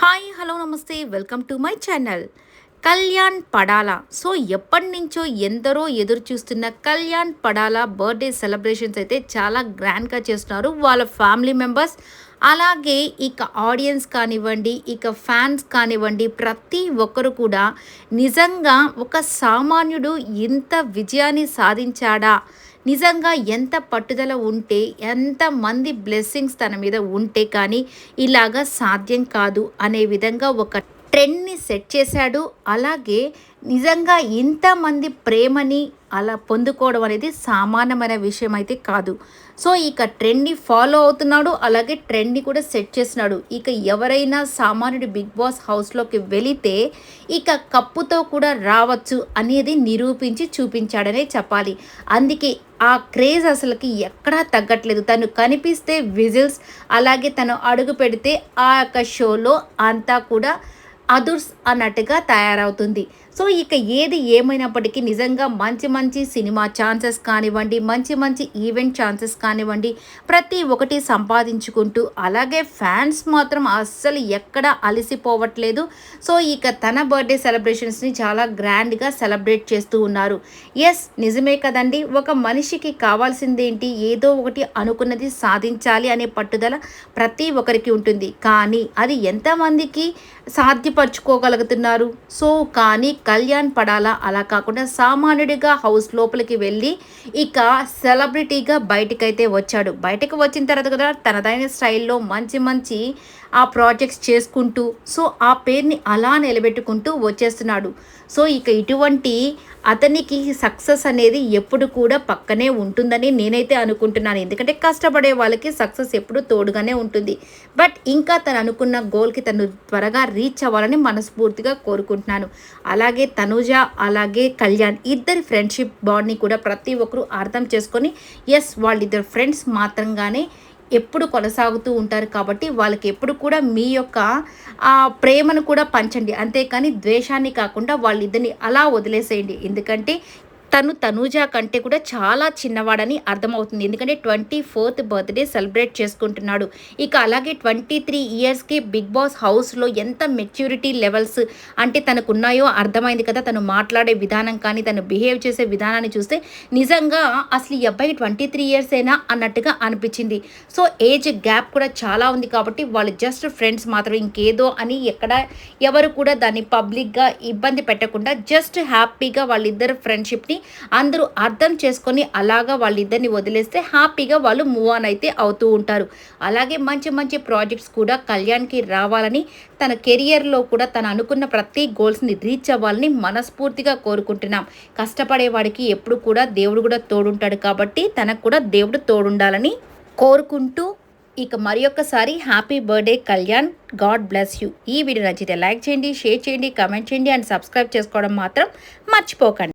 Hi hello నమస్తే welcome to my channel. Kalyan Padala. So ఎప్పటినుంచో ఎందరో ఎదురు చూస్తున్న కళ్యాణ్ పడాలా బర్త్డే సెలబ్రేషన్స్ అయితే చాలా గ్రాండ్గా చేస్తున్నారు వాళ్ళ ఫ్యామిలీ మెంబర్స్. అలాగే ఇక ఆడియన్స్ కానివ్వండి, ఇక ఫ్యాన్స్ కానివ్వండి, ప్రతి ఒక్కరు కూడా నిజంగా ఒక సామాన్యుడు ఇంత విజయాన్ని సాధించాడా, నిజంగా ఎంత పట్టుదల ఉంటే, ఎంతమంది బ్లెస్సింగ్స్ తన మీద ఉంటే కానీ ఇలాగా సాధ్యం కాదు అనే విధంగా ఒక ట్రెండ్ని సెట్ చేశాడు. అలాగే నిజంగా ఇంతమంది ప్రేమని అలా పొందుకోవడం అనేది సామాన్యమైన విషయం అయితే కాదు. సో ఇక ట్రెండ్ని ఫాలో అవుతున్నాడు, అలాగే ట్రెండ్ని కూడా సెట్ చేస్తున్నాడు. ఇక ఎవరైనా సామాన్యుడు బిగ్ బాస్ హౌస్లోకి వెళితే ఇక కప్పుతో కూడా రావచ్చు అనేది నిరూపించి చూపించాడనే చెప్పాలి. అందుకే ఆ క్రేజ్ అసలుకి ఎక్కడా తగ్గట్లేదు. తను కనిపిస్తే విజిల్స్, అలాగే తను అడుగు పెడితే ఆ యొక్క షోలో అంతా కూడా అదుర్స్ అన్నట్టుగా తయారవుతుంది. సో ఇక ఏది ఏమైనప్పటికీ నిజంగా మంచి మంచి సినిమా ఛాన్సెస్ కానివ్వండి, మంచి మంచి ఈవెంట్ ఛాన్సెస్ కానివ్వండి, ప్రతి ఒక్కటి సంపాదించుకుంటూ, అలాగే ఫ్యాన్స్ మాత్రం అస్సలు ఎక్కడ అలసిపోవట్లేదు. సో ఇక తన బర్త్డే సెలబ్రేషన్స్ని చాలా గ్రాండ్గా సెలబ్రేట్ చేస్తూ ఉన్నారు. ఎస్, నిజమే కదండి. ఒక మనిషికి కావాల్సిందేంటి, ఏదో ఒకటి అనుకున్నది సాధించాలి అనే పట్టుదల ప్రతి ఒక్కరికి ఉంటుంది. కానీ అది ఎంతమందికి సాధ్యపరచుకోగలుగుతున్నారు? సో కానీ కళ్యాణ్ పడాలా అలా కాకుండా సామాన్యుడిగా హౌస్ లోపలికి వెళ్ళి ఇక సెలబ్రిటీగా బయటకైతే వచ్చాడు. బయటకు వచ్చిన తర్వాత కూడా తనదైన స్టైల్లో మంచి మంచి ఆ ప్రాజెక్ట్స్ చేసుకుంటూ, సో ఆ పేరుని అలా నిలబెట్టుకుంటూ వచ్చేస్తున్నాడు. సో ఇక ఇటువంటి అతనికి సక్సెస్ అనేది ఎప్పుడు కూడా పక్కనే ఉంటుందని నేనైతే అనుకుంటున్నాను. ఎందుకంటే కష్టపడే వాళ్ళకి సక్సెస్ ఎప్పుడు తోడుగానే ఉంటుంది. బట్ ఇంకా తను అనుకున్న గోల్కి తను త్వరగా రీచ్ అవ్వాలని మనస్ఫూర్తిగా కోరుకుంటున్నాను. అలాగే తనుజ, అలాగే కళ్యాణ్ ఇద్దరి ఫ్రెండ్షిప్ బాండ్ని కూడా ప్రతి ఒక్కరూ అర్థం చేసుకొని, ఎస్ వాళ్ళిద్దరు ఫ్రెండ్స్ మాత్రంగానే ఎప్పుడు కొనసాగుతూ ఉంటారు. కాబట్టి వాళ్ళకి ఎప్పుడు కూడా మీ యొక్క ప్రేమను కూడా పంచండి, అంతేకాని ద్వేషాన్ని కాకుండా వాళ్ళిద్దరిని అలా వదిలేసేయండి. ఎందుకంటే తనూజ కంటే కూడా చాలా చిన్నవాడని అర్థమవుతుంది. ఎందుకంటే 24th బర్త్డే సెలబ్రేట్ చేసుకుంటున్నాడు. ఇక అలాగే 23 ఇయర్స్కి బిగ్ బాస్ హౌస్లో ఎంత మెచ్యూరిటీ లెవెల్స్ అంటే తనకున్నాయో అర్థమైంది కదా. తను మాట్లాడే విధానం కానీ, తను బిహేవ్ చేసే విధానాన్ని చూస్తే నిజంగా అసలు ఈ అబ్బాయికి 23 ఇయర్సేనా అన్నట్టుగా అనిపించింది. సో ఏజ్ గ్యాప్ కూడా చాలా ఉంది. కాబట్టి వాళ్ళు జస్ట్ ఫ్రెండ్స్ మాత్రం, ఇంకేదో అని ఎక్కడ ఎవరు కూడా దాన్ని పబ్లిక్గా ఇబ్బంది పెట్టకుండా జస్ట్ హ్యాపీగా వాళ్ళిద్దరు ఫ్రెండ్షిప్ని అందరూ అర్థం చేసుకొని అలాగా వాళ్ళిద్దరిని వదిలేస్తే హ్యాపీగా వాళ్ళు మూవ్ ఆన్ అయితే అవుతూ ఉంటారు. అలాగే మంచి మంచి ప్రాజెక్ట్స్ కూడా కళ్యాణ్కి రావాలని, తన కెరియర్లో కూడా తను అనుకున్న ప్రతి గోల్స్ని రీచ్ అవ్వాలని మనస్ఫూర్తిగా కోరుకుంటున్నాం. కష్టపడేవాడికి ఎప్పుడు కూడా దేవుడు కూడా తోడుంటాడు. కాబట్టి తనకు కూడా దేవుడు తోడుండాలని కోరుకుంటూ ఇక మరి ఒక్కసారి happy birthday Kalyan. God bless you. ఈ వీడియో నచ్చితే లైక్ చేయండి, షేర్ చేయండి, కామెంట్ చేయండి అండ్ సబ్స్క్రైబ్ చేసుకోవడం మాత్రం మర్చిపోకండి.